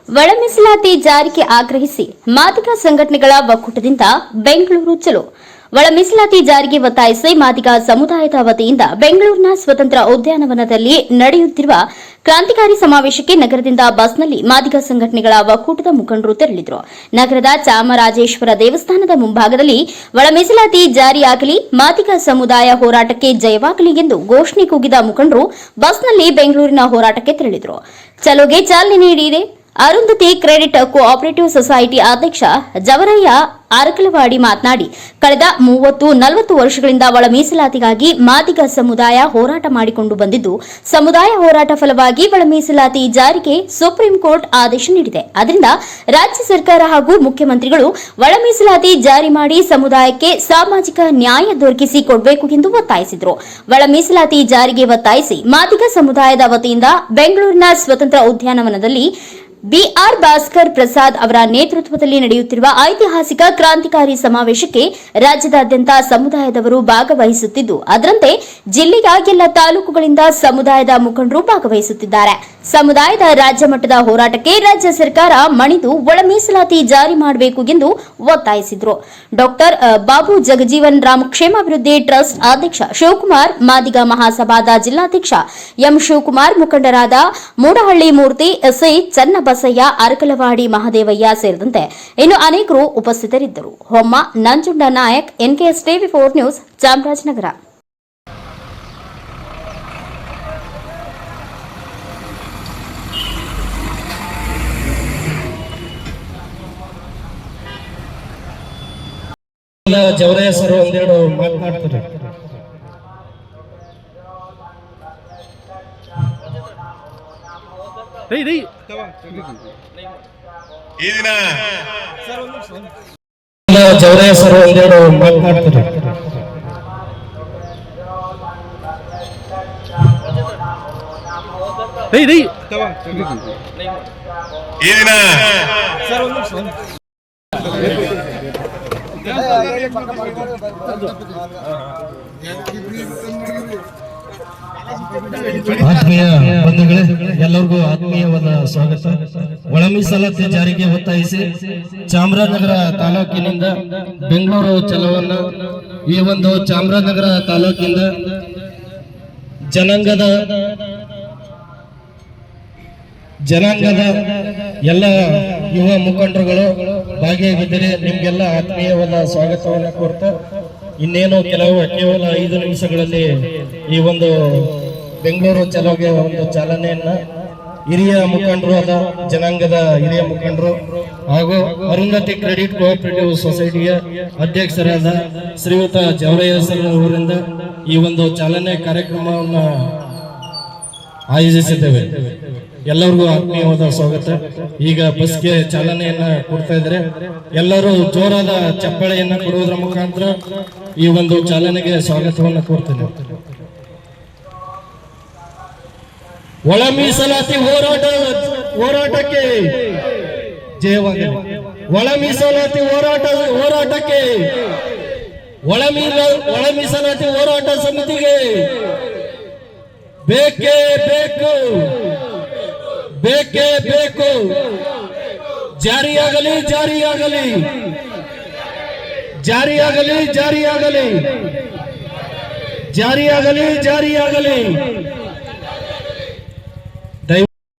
ಒಳ ಮೀಸಲಾತಿ ಜಾರಿಗೆ ಆಗ್ರಹಿಸಿ ಮಾದಿಗ ಸಂಘಟನೆಗಳ ಒಕ್ಕೂಟದಿಂದ ಬೆಂಗಳೂರು ಚಲೋ. ಒಳ ಮೀಸಲಾತಿ ಜಾರಿಗೆ ಒತ್ತಾಯಿಸಿ ಮಾದಿಗ ಸಮುದಾಯದ ವತಿಯಿಂದ ಬೆಂಗಳೂರಿನ ಸ್ವತಂತ್ರ ಉದ್ಯಾನವನದಲ್ಲಿ ನಡೆಯುತ್ತಿರುವ ಕ್ರಾಂತಿಕಾರಿ ಸಮಾವೇಶಕ್ಕೆ ನಗರದಿಂದ ಬಸ್ನಲ್ಲಿ ಮಾದಿಗ ಸಂಘಟನೆಗಳ ಒಕ್ಕೂಟದ ಮುಖಂಡರು ತೆರಳಿದರು. ನಗರದ ಚಾಮರಾಜೇಶ್ವರ ದೇವಸ್ಥಾನದ ಮುಂಭಾಗದಲ್ಲಿ ಒಳ ಮೀಸಲಾತಿ ಜಾರಿಯಾಗಲಿ, ಮಾದಿಗ ಸಮುದಾಯ ಹೋರಾಟಕ್ಕೆ ಜಯವಾಗಲಿ ಎಂದು ಘೋಷಣೆ ಕೂಗಿದ ಮುಖಂಡರು ಬಸ್ನಲ್ಲಿ ಬೆಂಗಳೂರಿನ ಹೋರಾಟಕ್ಕೆ ತೆರಳಿದರು. ಚಲೋಗೆ ಚಾಲನೆ ನೀಡಿದೆ. ಅರುಂಧತಿ ಕ್ರೆಡಿಟ್ ಕೋಆಪರೇಟಿವ್ ಸೊಸೈಟಿ ಅಧ್ಯಕ್ಷ ಜವರಯ್ಯ ಅರಕಲವಾಡಿ ಮಾತನಾಡಿ, ಕಳೆದ 30-40 ವರ್ಷಗಳಿಂದ ಒಳ ಮೀಸಲಾತಿಗಾಗಿ ಮಾದಿಗ ಸಮುದಾಯ ಹೋರಾಟ ಮಾಡಿಕೊಂಡು ಬಂದಿದ್ದು, ಸಮುದಾಯ ಹೋರಾಟ ಫಲವಾಗಿ ಒಳ ಮೀಸಲಾತಿ ಜಾರಿಗೆ ಸುಪ್ರೀಂ ಕೋರ್ಟ್ ಆದೇಶ ನೀಡಿದೆ. ಅದರಿಂದ ರಾಜ್ಯ ಸರ್ಕಾರ ಹಾಗೂ ಮುಖ್ಯಮಂತ್ರಿಗಳು ಒಳ ಮೀಸಲಾತಿ ಜಾರಿ ಮಾಡಿ ಸಮುದಾಯಕ್ಕೆ ಸಾಮಾಜಿಕ ನ್ಯಾಯ ದೊರಕಿಸಿ ಕೊಡಬೇಕು ಎಂದು ಒತ್ತಾಯಿಸಿದರು. ಒಳ ಮೀಸಲಾತಿ ಜಾರಿಗೆ ಒತ್ತಾಯಿಸಿ ಮಾದಿಗ ಸಮುದಾಯದ ವತಿಯಿಂದ ಬೆಂಗಳೂರಿನ ಸ್ವತಂತ್ರ ಉದ್ಯಾನವನದಲ್ಲಿ ಬಿಆರ್ ಭಾಸ್ಕರ್ ಪ್ರಸಾದ್ ಅವರ ನೇತೃತ್ವದಲ್ಲಿ ನಡೆಯುತ್ತಿರುವ ಐತಿಹಾಸಿಕ ಕ್ರಾಂತಿಕಾರಿ ಸಮಾವೇಶಕ್ಕೆ ರಾಜ್ಯದಾದ್ಯಂತ ಸಮುದಾಯದವರು ಭಾಗವಹಿಸುತ್ತಿದ್ದು, ಅದರಂತೆ ಜಿಲ್ಲೆಯ ಎಲ್ಲ ತಾಲೂಕುಗಳಿಂದ ಸಮುದಾಯದ ಮುಖಂಡರು ಭಾಗವಹಿಸುತ್ತಿದ್ದಾರೆ. ಸಮುದಾಯದ ರಾಜ್ಯ ಮಟ್ಟದ ಹೋರಾಟಕ್ಕೆ ರಾಜ್ಯ ಸರ್ಕಾರ ಮಣಿದು ಒಳ ಮೀಸಲಾತಿ ಜಾರಿ ಮಾಡಬೇಕು ಎಂದು ಒತ್ತಾಯಿಸಿದರು. ಡಾಕ್ಟರ್ ಬಾಬು ಜಗಜೀವನ್ ರಾಮ್ ಕ್ಷೇಮಾಭಿವೃದ್ಧಿ ಟ್ರಸ್ಟ್ ಅಧ್ಯಕ್ಷ ಶಿವಕುಮಾರ್, ಮಾದಿಗ ಮಹಾಸಭಾದ ಜಿಲ್ಲಾಧ್ಯಕ್ಷ ಎಂ ಶಿವಕುಮಾರ್, ಮುಖಂಡರಾದ ಮೂಡಹಳ್ಳಿ ಮೂರ್ತಿ, ಎಸ್ಐ ಚನ್ನಬಸಯ್ಯ, ಅರಕಲವಾಡಿ ಮಹದೇವಯ್ಯ ಸೇರಿದಂತೆ ಇನ್ನು ಅನೇಕರು ಉಪಸ್ಥಿತರಿದ್ದರು. Homma Nanjunda Nayak, NKS TV 4 news, Chamarajanagar. Javaraiah sir ಒಂದೆರಡು ಮಾತನಾಡ್ತಾರೆ. ಈ ದಿನ ಜವರಯ್ಯ ಸರ್ ಒಂದೆರಡು ಮಾತನಾಡ್ತಾರೆ. ಈ ದಿನ ಆತ್ಮೀಯ ಬಂಧುಗಳೇ, ಎಲ್ಲರಿಗೂ ಆತ್ಮೀಯವಾದ ಸ್ವಾಗತ. ಒಳ ಮೀಸಲಾತಿ ಜಾರಿಗೆ ಒತ್ತಾಯಿಸಿ ಚಾಮರಾಜನಗರ ತಾಲೂಕಿನಿಂದ ಬೆಂಗಳೂರು ಚಲೋವನ್ನ ಈ ಒಂದು ಚಾಮರಾಜನಗರ ತಾಲೂಕಿನಿಂದ ಜನಾಂಗದ ಎಲ್ಲ ಯುವ ಮುಖಂಡರುಗಳು ಭಾಗಿಯಾಗಿದ್ದರೆ ನಿಮ್ಗೆಲ್ಲ ಆತ್ಮೀಯವಾದ ಸ್ವಾಗತವನ್ನು ಕೋರ್ತಾ, ಇನ್ನೇನು ಕೇವಲ 5 ನಿಮಿಷಗಳಲ್ಲಿ ಈ ಒಂದು ಬೆಂಗಳೂರು ಚಲೋಗೆ ಒಂದು ಚಾಲನೆಯನ್ನ ಹಿರಿಯ ಮುಖಂಡರು ಆದ ಜನಾಂಗದ ಹಿರಿಯ ಮುಖಂಡರು ಹಾಗೂ ಅರುಂಧತಿ ಕ್ರೆಡಿಟ್ ಕೋಆಪರೇಟಿವ್ ಸೊಸೈಟಿಯ ಅಧ್ಯಕ್ಷರಾದ ಶ್ರೀಯುತ ಜವರಯ್ಯ ಸರ್ ಅವರಿಂದ ಈ ಒಂದು ಚಾಲನೆ ಕಾರ್ಯಕ್ರಮವನ್ನು ಆಯೋಜಿಸಿದ್ದೇವೆ. ಎಲ್ಲರಿಗೂ ಆತ್ಮೀಯವಾದ ಸ್ವಾಗತ. ಈಗ ಬಸ್ಗೆ ಚಾಲನೆಯನ್ನ ಕೊಡ್ತಾ ಇದ್ದಾರೆ. ಎಲ್ಲರೂ ಜೋರಾದ ಚಪ್ಪಾಳೆಯನ್ನ ಕೊಡುವುದರ ಮುಖಾಂತರ ಈ ಒಂದು ಚಾಲನೆಗೆ ಸ್ವಾಗತವನ್ನು ಕೋರ್ತೇನೆ. ಒಳ ಮೀಸಲಾತಿ ಹೋರಾಟಕ್ಕೆ ಜಯವಾಗಲಿ. ಒಳ ಮೀಸಲಾತಿ ಹೋರಾಟಕ್ಕೆ ಒಳ ಮೀಸಲಾತಿ ಹೋರಾಟ ಸಮಿತಿಗೆ ಬೇಕೇ ಬೇಕು, ಬೇಕೇ ಬೇಕು. ಜಾರಿಯಾಗಲಿ, ಜಾರಿಯಾಗಲಿ, ಜಾರಿಯಾಗಲಿ, ಜಾರಿಯಾಗಲಿ, ಜಾರಿಯಾಗಲಿ, ಜಾರಿಯಾಗಲಿ.